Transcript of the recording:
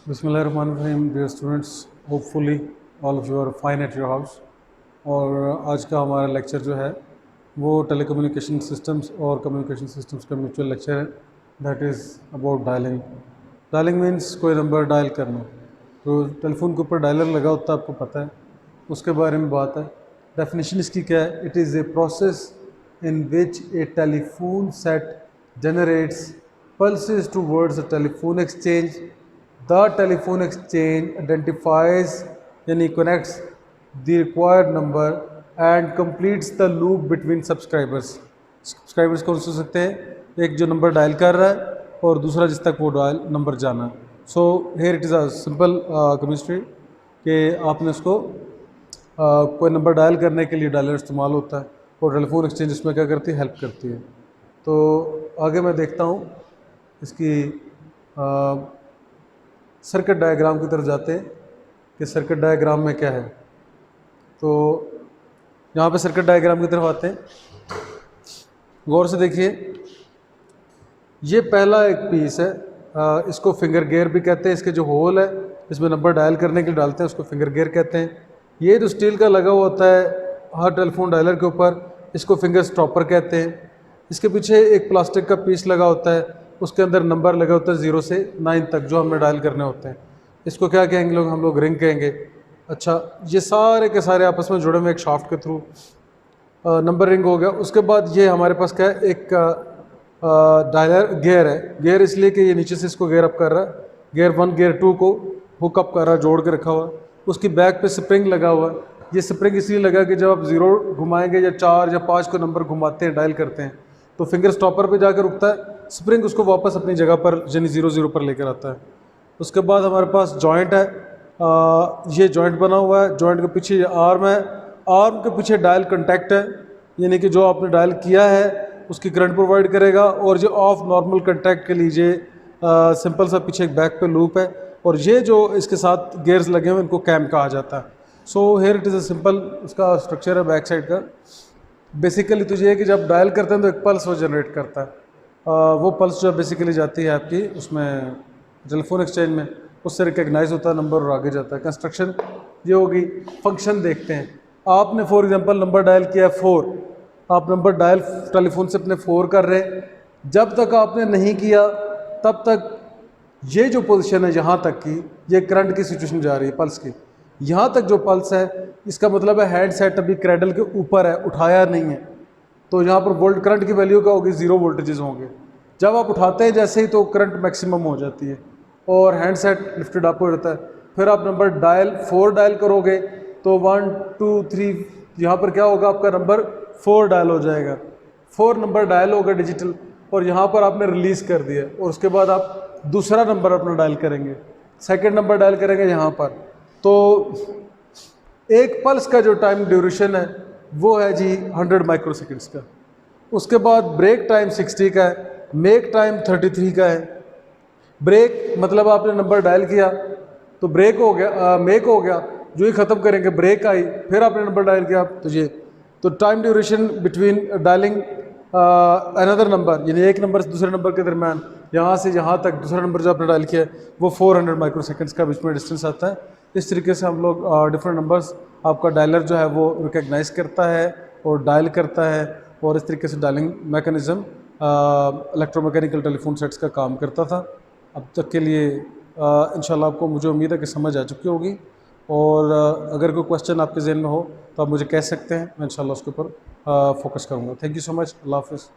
बिस्मिल्लाहिर्रहमानिर्रहीम dear students, hopefully all of you are fine at your house. और आज का हमारा लेक्चर जो है वो टेलीकम्युनिकेशन सिस्टम्स और कम्युनिकेशन सिस्टम्स का म्यूचुअल लेक्चर है। That is about dialling. Dialling means कोई नंबर डायल करना। तो टेलीफोन के ऊपर डायलर लगा होता है, आपको पता है, उसके बारे में बात है। डेफिनेशन इसकी क्या है? It is a process in which a telephone set generates pulses towards a telephone exchange. The telephone exchange identifies and connects the required number and completes the loop between subscribers. Subscribers कौन से हो सकते हैं? एक जो number dial कर रहा है और दूसरा जिस तक वो डायल नंबर जाना है। So here it is a simple chemistry कि आपने उसको कोई नंबर डायल करने के लिए डायलर इस्तेमाल होता है और टेलीफोन एक्सचेंज इसमें क्या करती है? हेल्प करती है। तो आगे मैं देखता हूँ इसकी सर्किट डायग्राम की तरफ जाते हैं कि सर्किट डायग्राम में क्या है। तो यहाँ पे सर्किट डायग्राम की तरफ आते हैं, गौर से देखिए। ये पहला एक पीस है, इसको फिंगर गेयर भी कहते हैं। इसके जो होल है इसमें नंबर डायल करने के लिए डालते हैं, उसको फिंगर गेयर कहते हैं। ये जो स्टील का लगा हुआ होता है हर टेलीफोन डायलर के ऊपर, इसको फिंगर स्टॉपर कहते हैं। इसके पीछे एक प्लास्टिक का पीस लगा होता है, उसके अंदर नंबर लगा होता है 0 से 9 तक जो हमें डायल करने होते हैं। इसको क्या कहेंगे लोग? हम लोग रिंग कहेंगे। अच्छा, ये सारे के सारे आपस में जुड़े हुए एक शाफ्ट के थ्रू नंबर रिंग हो गया। उसके बाद ये हमारे पास क्या है? एक डायलर गेयर है। गेयर इसलिए कि ये नीचे से इसको गेयर अप कर रहा है, गेयर 1 गेयर 2 को हुक अप कर रहा है, जोड़ के रखा हुआ। उसकी बैक पे स्प्रिंग लगा हुआ है। ये स्प्रिंग इसलिए लगा कि जब आप 0 घुमाएंगे या 4 या 5 को नंबर घुमाते हैं, डायल करते हैं, तो फिंगर स्टॉपर पे जाकर रुकता है, स्प्रिंग उसको वापस अपनी जगह पर यानी 0 पर लेकर आता है। उसके बाद हमारे पास जॉइंट है, ये जॉइंट बना हुआ है। जॉइंट के पीछे ये आर्म है, आर्म के पीछे डायल कंटैक्ट है, यानी कि जो आपने डायल किया है उसकी करंट प्रोवाइड करेगा। और जो ऑफ नॉर्मल कंटैक्ट के लीजिए सिंपल सा पीछे एक बैक पे लूप है। और ये जो इसके साथ गेयर्स लगे हुए इनको कैम कहा जाता है। So here it is a simple उसका स्ट्रक्चर है बैक साइड का। बेसिकली तो ये है कि जब डायल करते हैं तो एक पल्स वो जनरेट करता है। वो पल्स जो बेसिकली जाती है आपकी उसमें टेलीफोन एक्सचेंज में, उससे रिकग्नाइज होता है नंबर और आगे जाता है। कंस्ट्रक्शन ये होगी। फंक्शन देखते हैं। आपने फॉर एग्जांपल नंबर डायल किया है 4, आप नंबर डायल टेलीफोन से अपने 4 कर रहे हैं। जब तक आपने नहीं किया तब तक ये जो पोजीशन है यहाँ तक की, ये करंट की सिचुएशन जा रही है पल्स की। यहाँ तक जो पल्स है इसका मतलब है हैंड सेट अभी क्रेडल के ऊपर है, उठाया नहीं है। तो यहाँ पर वोल्ट करंट की वैल्यू क्या होगी? 0 वोल्टेजेस होंगे। जब आप उठाते हैं जैसे ही तो करंट मैक्सिमम हो जाती है और हैंड सेट लिफ्टेड अप हो जाता है। फिर आप नंबर डायल 4 डायल करोगे तो 1 2 3 यहाँ पर क्या होगा? आपका नंबर 4 डायल हो जाएगा। 4 नंबर डायल होगा डिजिटल, और यहाँ पर आपने रिलीज़ कर दिया। और उसके बाद आप दूसरा नंबर अपना डायल करेंगे, सेकंड नंबर डायल करेंगे यहाँ पर। तो एक पल्स का जो टाइम ड्यूरेशन है वो है जी 100 माइक्रोसेकंड्स का। उसके बाद ब्रेक टाइम 60 का है, मेक टाइम 33 का है। ब्रेक मतलब आपने नंबर डायल किया तो ब्रेक हो गया, मेक हो गया, जो ही ख़त्म करेंगे ब्रेक आई, फिर आपने नंबर डायल किया तो ये। तो time duration between dialling another number, यानी एक नंबर से दूसरे नंबर के दरमियान, यहाँ से यहाँ तक दूसरा नंबर जो आपने डायल किया है वो 400 माइक्रोसेकंड्स का बीच में डिस्टेंस आता है। इस तरीके से हम लोग डिफरेंट नंबर्स आपका डायलर जो है वो रिकग्नाइज करता है और डायल करता है। और इस तरीके से dialling mechanism electromechanical telephone sets का काम करता था। अब तक के लिए इंशाल्लाह आपको, मुझे उम्मीद है कि समझ आ चुकी होगी। और अगर कोई क्वेश्चन आपके जहन में हो तो आप मुझे कह सकते हैं, मैं इंशाल्लाह उसके ऊपर फोकस करूँगा। Thank you so much. अल्लाह हाफ़िज़।